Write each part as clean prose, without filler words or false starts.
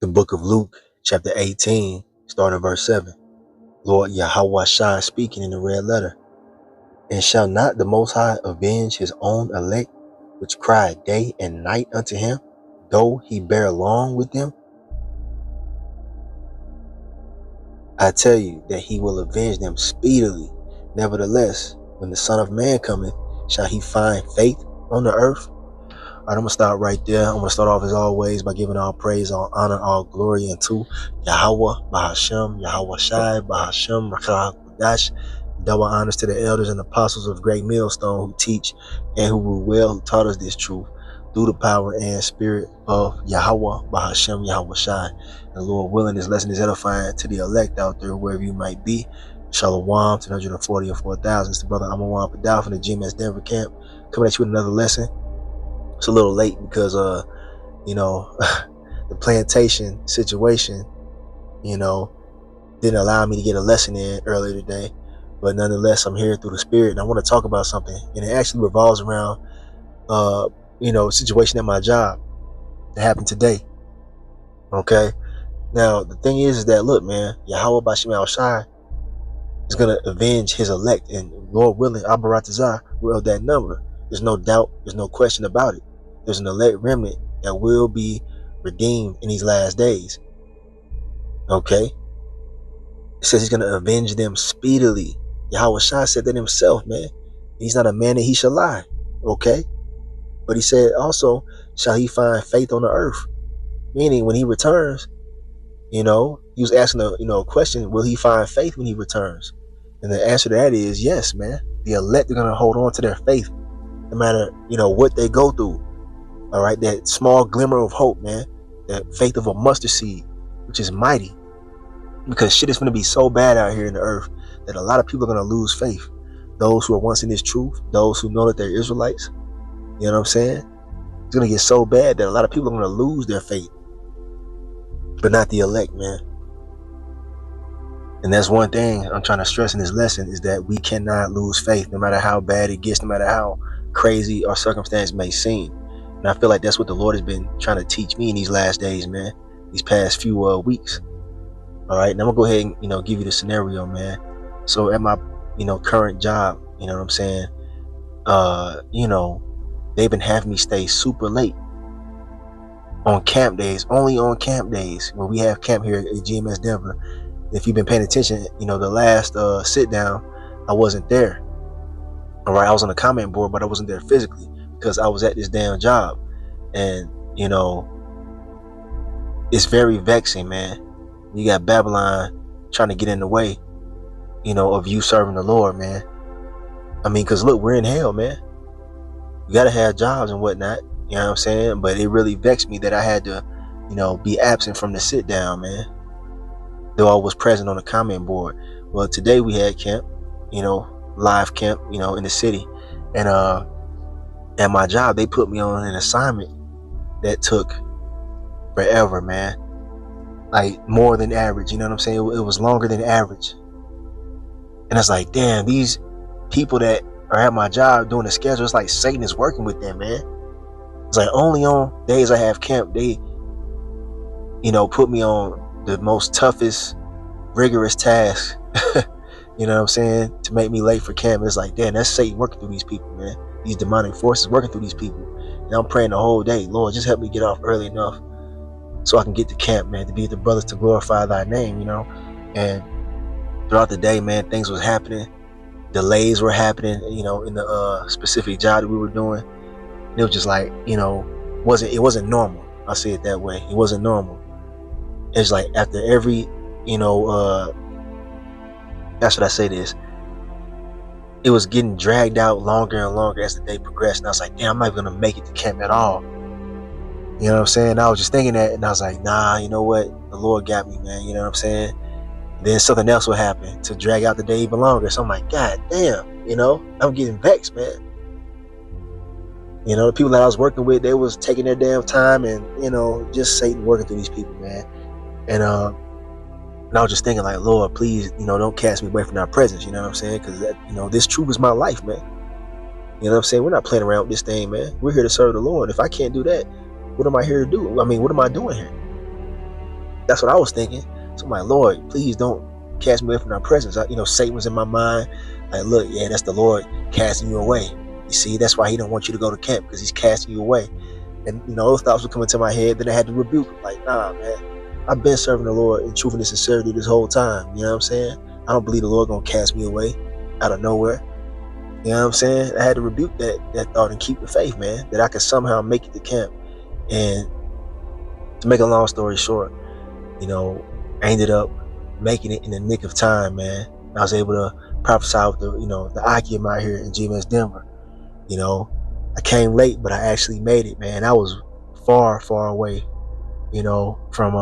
The book of Luke, chapter 18, starting at verse 7. Lord YAHAWASHI speaking in the red letter. And shall not the Most High avenge his own elect, which cry day and night unto him, though he bear long with them? I tell you that he will avenge them speedily. Nevertheless, when the Son of Man cometh, shall he find faith on the earth? All right, I'm going to start right there. I'm going to start off as always by giving all praise, all honor, all glory unto YAHAWAH bahasham YAHAWASHI bahasham double honors to the elders and apostles of Great Millstone who teach and who rule well, who taught us this truth through the power and spirit of YAHAWAH bahasham YAHAWASHI. And Lord willing, this lesson is edifying to the elect out there, wherever you might be. Shalom to 140 or 4,000. It's the brother Amawan Padal from the GMS Denver camp, coming at you with another lesson. It's a little late because, the plantation situation, didn't allow me to get a lesson in earlier today. But nonetheless, I'm here through the spirit, and I want to talk about something. And it actually revolves around, a situation at my job that happened today. Okay. Now, the thing is that, look, man, YAHAWAH bahasham YAHAWASHI is going to avenge his elect. And Lord willing, Abaratazah will that number. There's no doubt. There's no question about it. There's an elect remnant that will be redeemed in these last days. Okay. It says he's going to avenge them speedily. YAHAWASHI said that himself, man. He's not a man that he shall lie. Okay. But he said also, shall he find faith on the earth? Meaning when he returns, he was asking a question, will he find faith when he returns? And the answer to that is yes, man. The elect are going to hold on to their faith no matter, what they go through. All right. That small glimmer of hope, man. That faith of a mustard seed, which is mighty. Because shit is going to be so bad out here in the earth that a lot of people are going to lose faith. Those who are once in this truth, those who know that they're Israelites, you know what I'm saying? It's going to get so bad that a lot of people are going to lose their faith. But not the elect, man. And that's one thing I'm trying to stress in this lesson, is that we cannot lose faith no matter how bad it gets, no matter how crazy our circumstance may seem. And I feel like that's what the Lord has been trying to teach me in these last days, man. These past few weeks. All right, now I'm gonna go ahead and give you the scenario, man. So at my current job, you know what I'm saying, they've been having me stay super late on camp days, only on camp days when we have camp here at GMS Denver. If you've been paying attention, the last sit down, I wasn't there. All right, I was on the comment board, but I wasn't there physically because I was at this damn job. And it's very vexing, man. You got Babylon trying to get in the way, of you serving the Lord, man. I mean, because look, we're in hell, man. You got to have jobs and whatnot, you know what I'm saying? But it really vexed me that I had to, be absent from the sit down, man. Though I was present on the comment board. Well, today we had camp, live camp, in the city. And at my job, they put me on an assignment that took forever, man. Like more than average, you know what I'm saying? It was longer than average. And it's like, damn, these people that are at my job doing the schedule, it's like Satan is working with them, man. It's like only on days I have camp, they, put me on the most toughest, rigorous tasks, you know what I'm saying, to make me late for camp. It's like, damn, that's Satan working through these people, man. These demonic forces working through these people. And I'm praying the whole day, Lord, just help me get off early enough so I can get to camp, man, to be with the brothers to glorify thy name, And throughout the day, man, things was happening. Delays were happening, in the specific job that we were doing. And it was just like, it wasn't normal. I'll say it that way. It wasn't normal. It's like after every, how should I say this? It was getting dragged out longer and longer as the day progressed. And I was like, damn, I'm not going to make it to camp at all. You know what I'm saying? I was just thinking that, and I was like, nah, you know what? The Lord got me, man. You know what I'm saying? Then something else would happen to drag out the day even longer. So I'm like, God damn, I'm getting vexed, man. The people that I was working with, they was taking their damn time and, just Satan working through these people, man. And I was just thinking like, Lord, please, don't cast me away from thy presence. You know what I'm saying? Because, this truth is my life, man. You know what I'm saying? We're not playing around with this thing, man. We're here to serve the Lord. If I can't do that, what am I here to do? I mean, what am I doing here? That's what I was thinking. So I'm like, Lord, please don't cast me away from thy presence. Satan was in my mind. Like, look, yeah, that's the Lord casting you away. You see, that's why he don't want you to go to camp, because he's casting you away. And those thoughts would come into my head. Then I had to rebuke him. Like, nah, man, I've been serving the Lord in truth and sincerity this whole time. You know what I'm saying? I don't believe the Lord gonna cast me away out of nowhere. You know what I'm saying? I had to rebuke that thought and keep the faith, man, that I could somehow make it to camp. And to make a long story short, I ended up making it in the nick of time, man. I was able to prophesy with the IKM out here in GMS Denver. I came late, but I actually made it, man. I was far, far away, from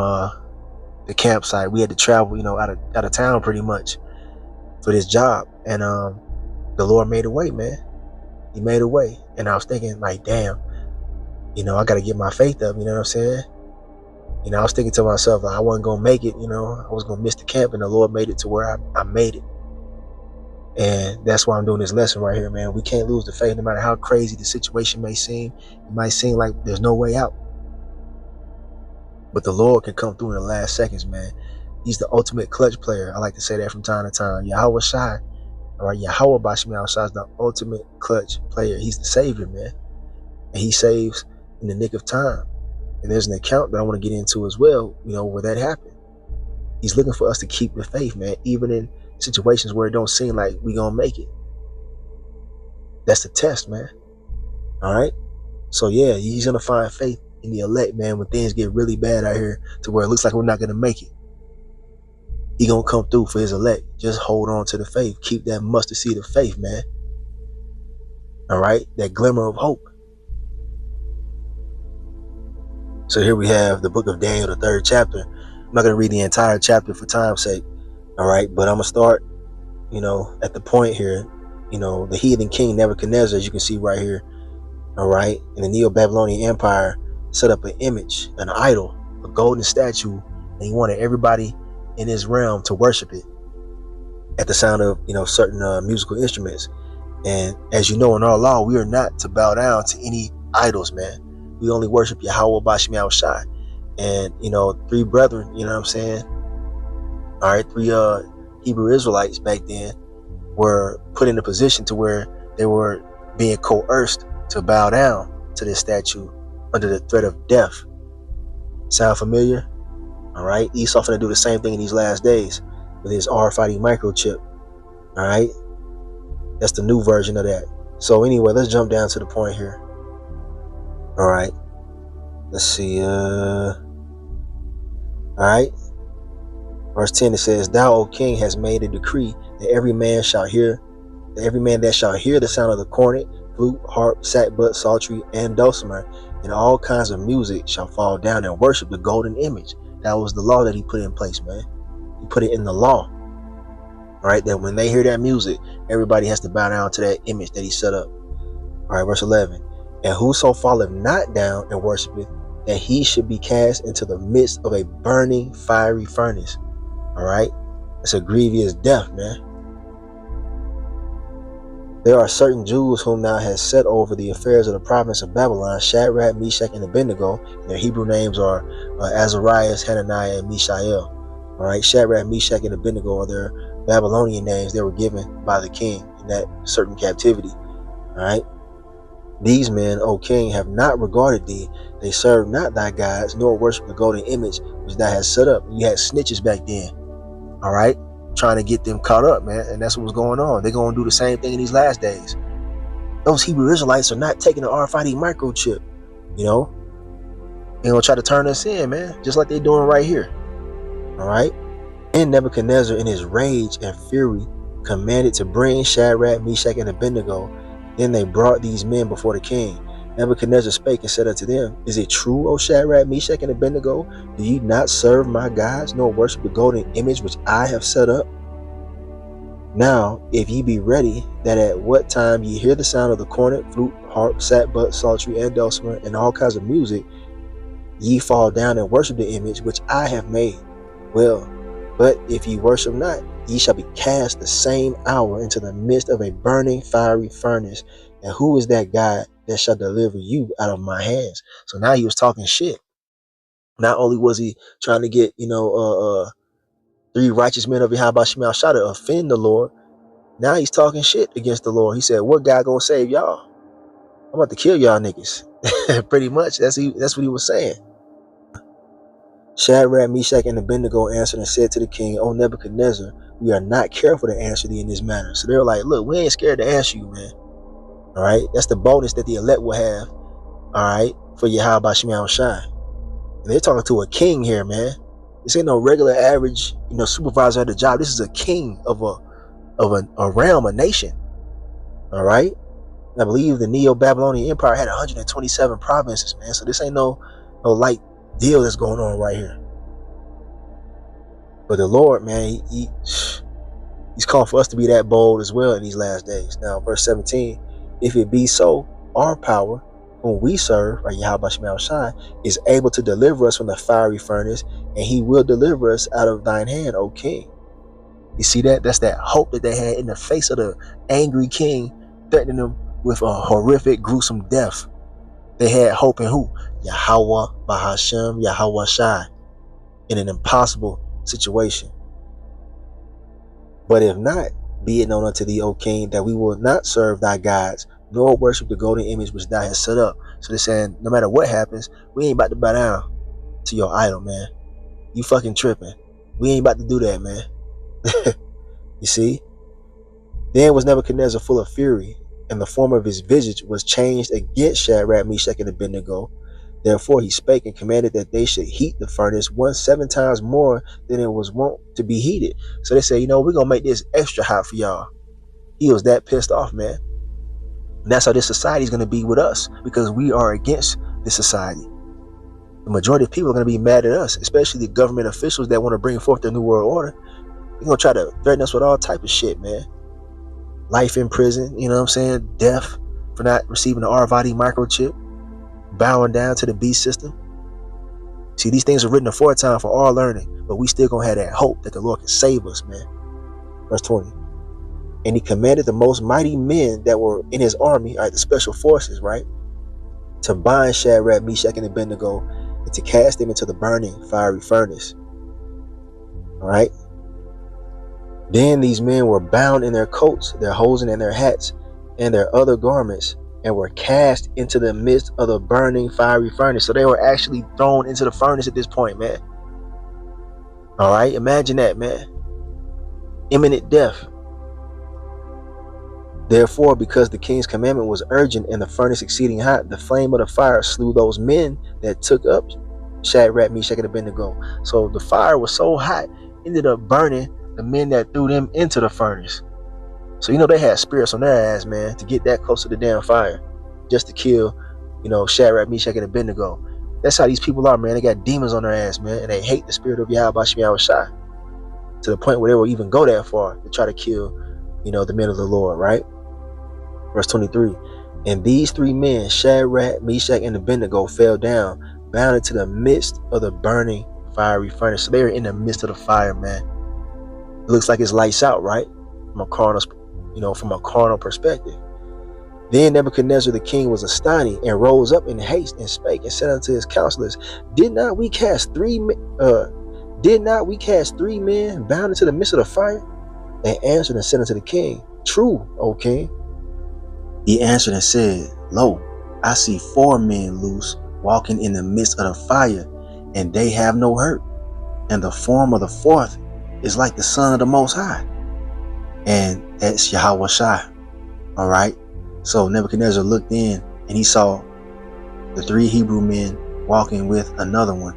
the campsite. We had to travel, out of town pretty much for this job. And the Lord made a way, man. He made a way. And I was thinking, like, damn, I got to get my faith up, you know what I'm saying? I was thinking to myself, like, I wasn't going to make it, I was going to miss the camp, and the Lord made it to where I made it. And that's why I'm doing this lesson right here, man. We can't lose the faith no matter how crazy the situation may seem. It might seem like there's no way out. But the Lord can come through in the last seconds, man. He's the ultimate clutch player. I like to say that from time to time. YAHAWASHI, all right, YAHAWAH bahasham YAHAWASHI is the ultimate clutch player. He's the savior, man. And he saves in the nick of time. And there's an account that I want to get into as well, where that happened. He's looking for us to keep the faith, man, even in situations where it don't seem like we gonna make it. That's the test, man. All right. So yeah, he's gonna find faith in the elect, man, when things get really bad out here to where it looks like we're not gonna make it. He gonna come through for his elect. Just hold on to the faith. Keep that mustard seed of faith, man. All right, that glimmer of hope. So here we have the book of Daniel, the 3rd chapter. I'm not gonna read the entire chapter for time's sake. All right, but I'm gonna start, at the point here. The heathen king Nebuchadnezzar, as you can see right here. All right, in the Neo-Babylonian Empire, set up an image, an idol, a golden statue, and he wanted everybody in his realm to worship it at the sound of certain musical instruments. And as you know, in our law, we are not to bow down to any idols, man. We only worship YAHAWAH bahasham YAHAWASHI. And 3 brethren, you know what I'm saying? All right, 3 Hebrew Israelites back then were put in a position to where they were being coerced to bow down to this statue under the threat of death. Sound familiar? All right, Esau finna do the same thing in these last days with his RFID microchip. All right, that's the new version of that. So anyway, let's jump down to the point here. All right, let's see. All right, verse 10, it says, "Thou, O king, hast made a decree that every man that shall hear the sound of the cornet, flute, harp, sackbut, psaltery, and dulcimer, and all kinds of music, shall fall down and worship the golden image." That was the law that he put in place, man. He put it in the law. All right, that when they hear that music, everybody has to bow down to that image that he set up. All right, verse 11. "And whoso falleth not down and worshipeth, that he should be cast into the midst of a burning fiery furnace." All right, it's a grievous death, man. "There are certain Jews whom thou hast set over the affairs of the province of Babylon, Shadrach, Meshach, and Abednego. And their Hebrew names are Azarias, Hananiah, and Mishael." All right, Shadrach, Meshach, and Abednego are their Babylonian names they were given by the king in that certain captivity. All right, "These men, O king, have not regarded thee. They serve not thy gods, nor worship the golden image which thou hast set up." You had snitches back then. All right, trying to get them caught up, man. And that's what was going on. They're going to do the same thing in these last days. Those Hebrew Israelites are not taking the RFID microchip. They're going to try to turn us in, man, just like they're doing right here. All right. And Nebuchadnezzar, in his rage and fury, commanded to bring Shadrach, Meshach, and Abednego. Then they brought these men before the king. Nebuchadnezzar spake and said unto them, "Is it true, O Shadrach, Meshach, and Abednego? Do ye not serve my gods, nor worship the golden image which I have set up? Now, if ye be ready, that at what time ye hear the sound of the cornet, flute, harp, sackbut, psaltery, and dulcimer, and all kinds of music, ye fall down and worship the image which I have made. Well, but if ye worship not, ye shall be cast the same hour into the midst of a burning fiery furnace. And who is that God that shall deliver you out of my hands?" So now he was talking shit. Not only was he trying to get, three righteous men of YAHAWAH bahasham to offend the Lord, now he's talking shit against the Lord. He said, what guy gonna save y'all? I'm about to kill y'all niggas. Pretty much, that's what he was saying. Shadrach, Meshach, and Abednego answered and said to the king, O Nebuchadnezzar, we are not careful to answer thee in this matter. So they're like, look, we ain't scared to answer you, man. All right, that's the boldness that the elect will have. All right, for YAHAWAH bahasham. And they're talking to a king here, man. This ain't no regular average, supervisor at the job. This is a king of a realm, a nation. All right. I believe the Neo-Babylonian Empire had 127 provinces, man. So this ain't no light deal that's going on right here. But the Lord, man, he's calling for us to be that bold as well in these last days. Now, verse 17, if it be so, our power, whom we serve, right, YAHAWAH bahasham, is able to deliver us from the fiery furnace, and he will deliver us out of thine hand, O king. You see that? That's that hope that they had in the face of the angry king, threatening them with a horrific, gruesome death. They had hope in who? YAHAWAH bahasham YAHAWASHI, in an impossible situation. But if not, be it known unto thee, O king, that we will not serve thy gods, nor worship the golden image which thou hast set up. So they're saying, no matter what happens, we ain't about to bow down to your idol, man. You fucking tripping. We ain't about to do that, man. You see? Then was Nebuchadnezzar full of fury, and the form of his visage was changed against Shadrach, Meshach, and Abednego. Therefore he spake and commanded that they should heat the furnace 7 times more than it was wont to be heated. So they say, we're going to make this extra hot for y'all. He was that pissed off, man. And that's how this society is going to be with us, because we are against this society. The majority of people are going to be mad at us, especially the government officials that want to bring forth the New World Order. They're going to try to threaten us with all type of shit, man. Life in prison, death for not receiving the RFID microchip, bowing down to the beast system. See, these things are written aforetime for our learning, but we still going to have that hope that the Lord can save us, man. Verse 20. And he commanded the most mighty men that were in his army, the special forces, right, to bind Shadrach, Meshach, and Abednego and to cast them into the burning fiery furnace. All right. Then these men were bound in their coats, their hosen, and their hats, and their other garments, and were cast into the midst of the burning fiery furnace. So they were actually thrown into the furnace at this point, man. All right. Imagine that, man. Imminent death. Therefore, because the king's commandment was urgent and the furnace exceeding hot, the flame of the fire slew those men that took up Shadrach, Meshach, and Abednego. So the fire was so hot, ended up burning the men that threw them into the furnace. So they had spirits on their ass, man, to get that close to the damn fire, just to kill, Shadrach, Meshach, and Abednego. That's how these people are, man. They got demons on their ass, man, and they hate the spirit of YAHAWAH bahasham YAHAWASHI, to the point where they will even go that far to try to kill, the men of the Lord, right? Verse 23, and these 3 men, Shadrach, Meshach, and Abednego, fell down, bound into the midst of the burning fiery furnace. So they are in the midst of the fire, man. It looks like it's lights out, right? From a carnal perspective. Then Nebuchadnezzar the king was astonished and rose up in haste and spake and said unto his counselors, Did not we cast 3 men bound into the midst of the fire? They answered and said unto the king, True, O king. He answered and said, Lo, I see 4 men loose, walking in the midst of the fire, and they have no hurt. And the form of the 4th is like the Son of the Most High. And that's YAHAWASHI. All right. So Nebuchadnezzar looked in and he saw the 3 Hebrew men walking with another one,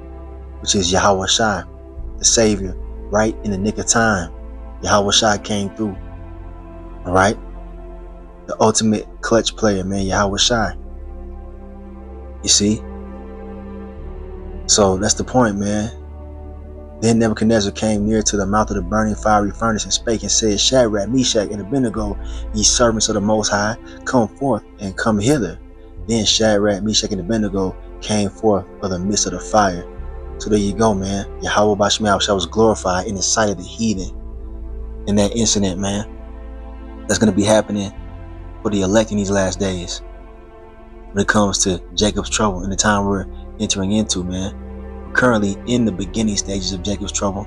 which is YAHAWASHI, the Savior, right in the nick of time. YAHAWASHI came through. All right. The ultimate clutch player, man, YAHAWASHI. You see? So that's the point, man. Then Nebuchadnezzar came near to the mouth of the burning fiery furnace and spake and said, Shadrach, Meshach, and Abednego, ye servants of the Most High, come forth and come hither. Then Shadrach, Meshach, and Abednego came forth of the midst of the fire. So there you go, man. YAHAWAH bahasham YAHAWASHI was glorified in the sight of the heathen in that incident, man. That's going to be happening for the elect in these last days when it comes to Jacob's trouble in the time we're entering into, man. currently in the beginning stages of Jacob's trouble,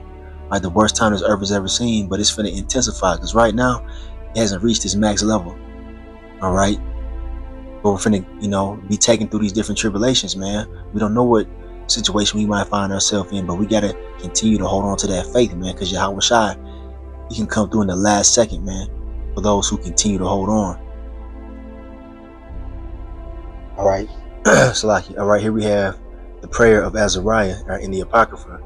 like the worst time this earth has ever seen, but it's finna intensify because right now it hasn't reached its max level. All right, but we're finna, be taken through these different tribulations, man. We don't know what situation we might find ourselves in, but we gotta continue to hold on to that faith, man, because YAHAWASHI, he can come through in the last second, man, for those who continue to hold on. All right, Salaki. All right, here we have the prayer of Azariah in the Apocrypha,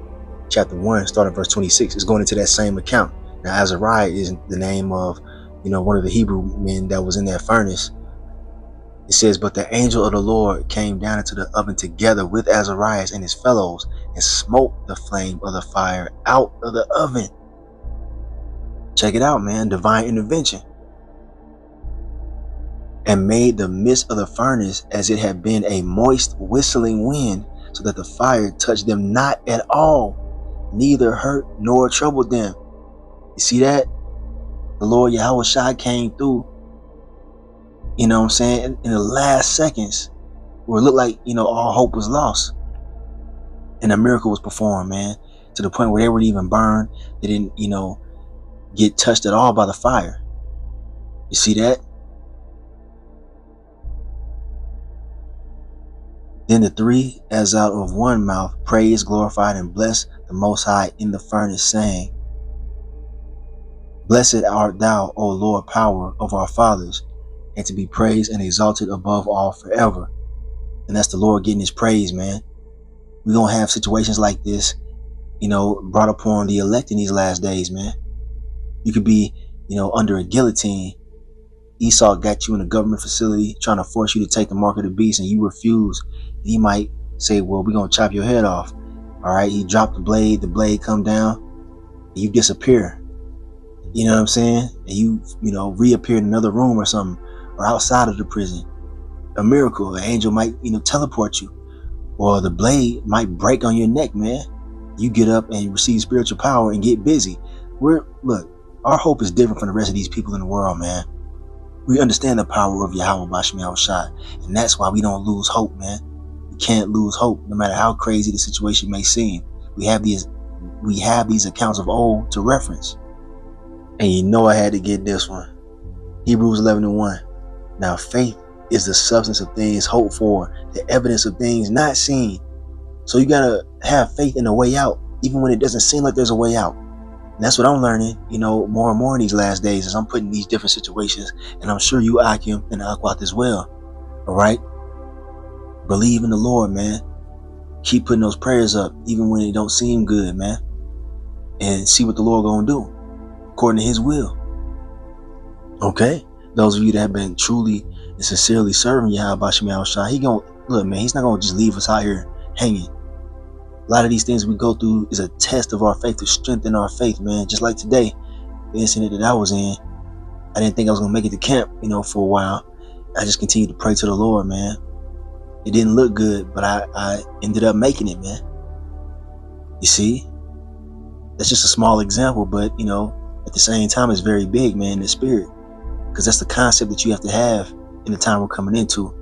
chapter 1, starting verse 26. It's going into that same account. Now, Azariah is the name of, one of the Hebrew men that was in that furnace. It says, but the angel of the Lord came down into the oven together with Azariah and his fellows and smote the flame of the fire out of the oven. Check it out, man. Divine intervention. And made the midst of the furnace as it had been a moist whistling wind, so that the fire touched them not at all, neither hurt nor troubled them. You see that? The Lord YAHAWASHI came through, in the last seconds, where it looked like, all hope was lost. And a miracle was performed, man, to the point where they weren't even burned. They didn't, get touched at all by the fire. You see that? Then the three, as out of one mouth, praised, glorified, and blessed the Most High in the furnace, saying, blessed art thou, O Lord, power of our fathers, and to be praised and exalted above all forever. And that's the Lord getting his praise, man. We're going to have situations like this, brought upon the elect in these last days, man. You could be, under a guillotine. Esau got you in a government facility trying to force you to take the mark of the beast, and you refuse. He might say, well, we're going to chop your head off. All right. He dropped the blade come down, and you disappear. You know what I'm saying? And you reappear in another room or something, or outside of the prison. A miracle. An angel might, teleport you, or the blade might break on your neck, man. You get up and receive spiritual power and get busy. Look, our hope is different from the rest of these people in the world, man. We understand the power of YAHAWAH bahasham YAHAWASHI, and that's why we don't lose hope, man. We can't lose hope, no matter how crazy the situation may seem. We have these accounts of old to reference. And I had to get this one. Hebrews 11:1. Now faith is the substance of things hoped for, the evidence of things not seen. So you gotta have faith in a way out, even when it doesn't seem like there's a way out. And that's what I'm learning, more and more in these last days as I'm put in these different situations. And I'm sure you, Akim, and Akwat as well. All right? Believe in the Lord, man. Keep putting those prayers up, even when it don't seem good, man. And see what the Lord gonna do, according to his will. Okay? Those of you that have been truly and sincerely serving YAHAWAH bahasham YAHAWASHI, he's not gonna just leave us out here hanging. A lot of these things we go through is a test of our faith, to strengthen our faith, man. Just like today, the incident that I was in, I didn't think I was gonna make it to camp, for a while. I just continued to pray to the Lord, man. It didn't look good, but I ended up making it, man. You see? That's just a small example, but, at the same time, it's very big, man, in the spirit. Because that's the concept that you have to have in the time we're coming into.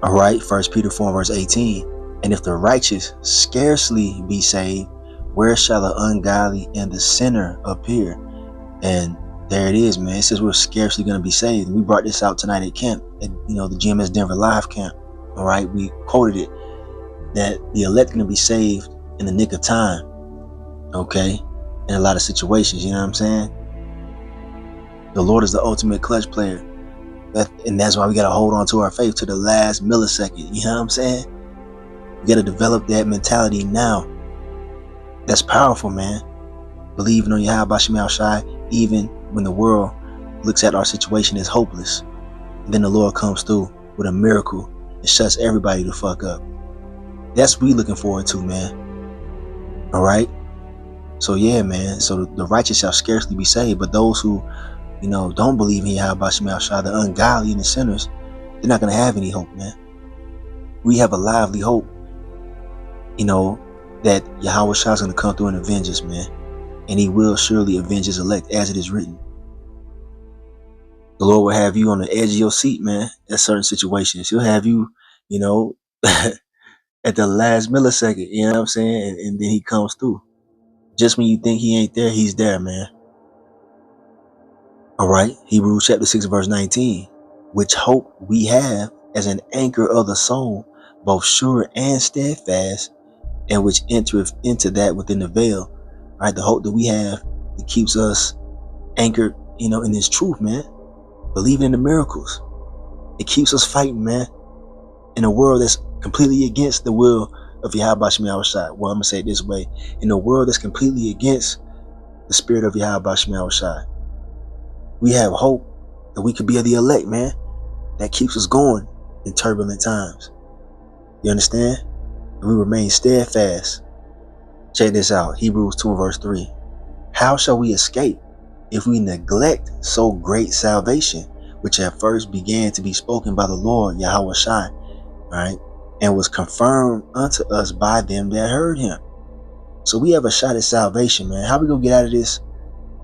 All right, 1 Peter 4, verse 18. And if the righteous scarcely be saved, where shall the ungodly and the sinner appear? And there it is, man. It says we're scarcely going to be saved. We brought this out tonight at camp, at the GMS Denver Live camp. All right, we quoted it, that the elect going to be saved in the nick of time. Okay, in a lot of situations, you know what I'm saying? The Lord is the ultimate clutch player. And that's why we got to hold on to our faith to the last millisecond. You know what I'm saying? We got to develop that mentality now. That's powerful, man. Believing on YAHAWAH bahasham YAHAWASHI, even when the world looks at our situation as hopeless. And then the Lord comes through with a miracle and shuts everybody the fuck up. That's what we looking forward to, man. All right? So yeah, man. So the righteous shall scarcely be saved, but those who don't believe in YAHAWAH bahasham YAHAWASHI, the ungodly and the sinners, they're not going to have any hope, man. We have a lively hope, that YAHAWASHI is going to come through and avenge us, man. And he will surely avenge his elect, as it is written. The Lord will have you on the edge of your seat, man, at certain situations. He'll have you, at the last millisecond, you know what I'm saying? And then he comes through. Just when you think he ain't there, he's there, man. All right. Hebrews chapter 6, verse 19. Which hope we have as an anchor of the soul, both sure and steadfast, and which entereth into that within the veil. All right. The hope that we have, it keeps us anchored, in this truth, man. Believing in the miracles. It keeps us fighting, man, in a world that's completely against the will of YAHAWAH bahasham YAHAWASHI. Well, I'm going to say it this way. In a world that's completely against the spirit of YAHAWAH bahasham YAHAWASHI. We have hope that we could be of the elect, man. That keeps us going in turbulent times. You understand? And we remain steadfast. Check this out. Hebrews 2 verse 3. How shall we escape if we neglect so great salvation, which at first began to be spoken by the Lord YAHAWASHI, right, and was confirmed unto us by them that heard him? So we have a shot at salvation, man. How we gonna get out of this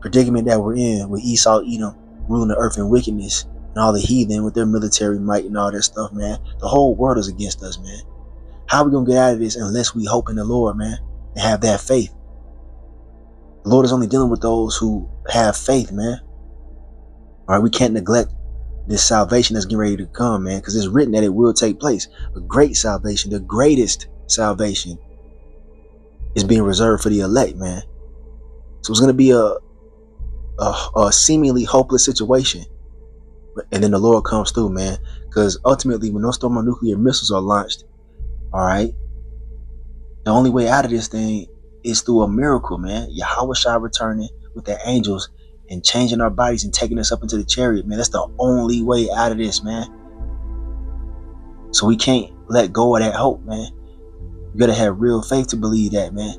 predicament that we're in with Esau, Edom, ruling the earth in wickedness, and all the heathen with their military might and all that stuff, man? The whole world is against us, man. How we gonna get out of this unless we hope in the Lord, man, and have that faith? The Lord is only dealing with those who have faith, man. All right, we can't neglect this salvation that's getting ready to come, man, because it's written that it will take place. A great salvation, the greatest salvation, is being reserved for the elect, man. So it's going to be a seemingly hopeless situation, and then the Lord comes through, man. Because ultimately, when those thermonuclear missiles are launched, all right, the only way out of this thing is through a miracle, man. YAHAWASHI returning with the angels and changing our bodies and taking us up into the chariot, man. That's the only way out of this, man. So we can't let go of that hope, man. You gotta have real faith to believe that, man.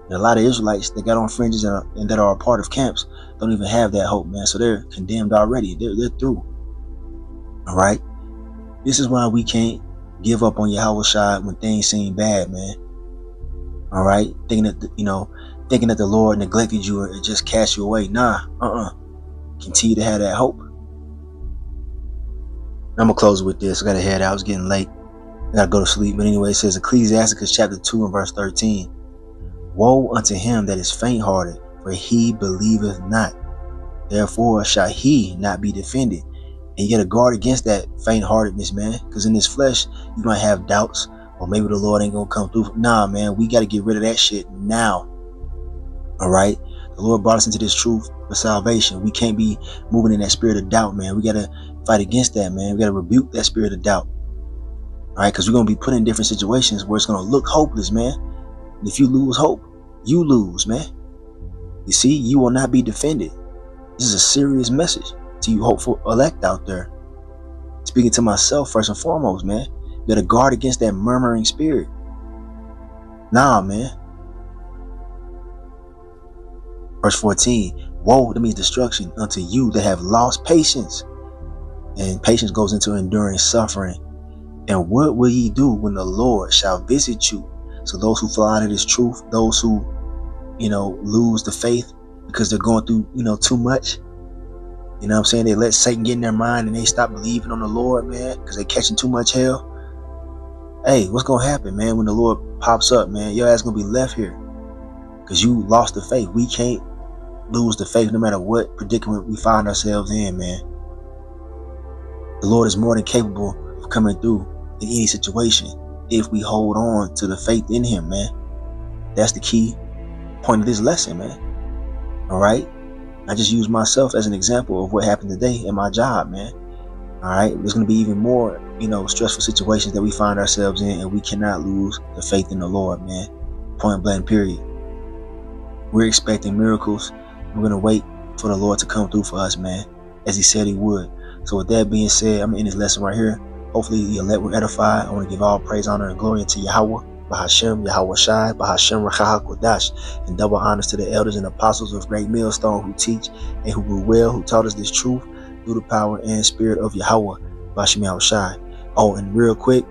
And a lot of Israelites that got on fringes and that are a part of camps don't even have that hope, man. So they're condemned already. They're through. All right. This is why we can't give up on YAHAWASHI when things seem bad, man. All right, thinking that the Lord neglected you and just cast you away. Nah, Continue to have that hope. I'm gonna close with this. I gotta head out. It's getting late. I gotta go to sleep. But anyway, it says Ecclesiasticus chapter 2 and verse 13. Woe unto him that is faint-hearted, for he believeth not. Therefore shall he not be defended. And you gotta guard against that faint-heartedness, man. Because in this flesh, you might have doubts. Or maybe the Lord ain't gonna come through. Nah, man, we got to get rid of that shit now. All right? The Lord brought us into this truth for salvation. We can't be moving in that spirit of doubt, man. We got to fight against that, man. We got to rebuke that spirit of doubt. All right? Because we're going to be put in different situations where it's going to look hopeless, man. And if you lose hope, you lose, man. You see, you will not be defended. This is a serious message to you hopeful elect out there. Speaking to myself first and foremost, man. You gotta guard against that murmuring spirit. Nah, man. Verse 14. Woe, that means destruction, unto you that have lost patience. And patience goes into enduring suffering. And what will ye do when the Lord shall visit you? So those who fall out of this truth, those who, lose the faith because they're going through, too much. You know what I'm saying? They let Satan get in their mind and they stop believing on the Lord, man, because they're catching too much hell. Hey, what's going to happen, man, when the Lord pops up, man? Your ass going to be left here because you lost the faith. We can't lose the faith no matter what predicament we find ourselves in, man. The Lord is more than capable of coming through in any situation if we hold on to the faith in him, man. That's the key point of this lesson, man. All right? I just use myself as an example of what happened today at my job, man. All right, there's going to be even more, stressful situations that we find ourselves in, and we cannot lose the faith in the Lord, man. Point blank, period. We're expecting miracles. We're going to wait for the Lord to come through for us, man, as he said he would. So with that being said, I'm going to end this lesson right here. Hopefully the elect will edify. I want to give all praise, honor, and glory unto YAHAWAH bahasham YAHAWASHI bahasham YAHAWAH, and double honors to the elders and apostles of Great Millstone who teach and who rule well, who taught us this truth through the power and spirit of YAHAWAH bahasham YAHAWASHI. Oh, and real quick,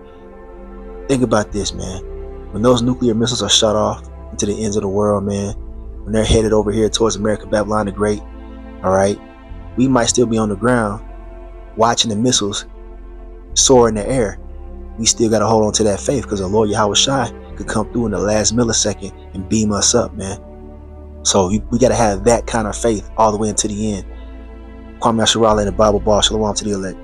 think about this, man. When those nuclear missiles are shot off into the ends of the world, man, when they're headed over here towards America, Babylon the Great, all right, we might still be on the ground watching the missiles soar in the air. we still got to hold on to that faith, because the Lord YAHAWASHI could come through in the last millisecond and beam us up, man. So we got to have that kind of faith all the way into the end. Kwame Asherah, the Bible Bar. Shalom to the elect.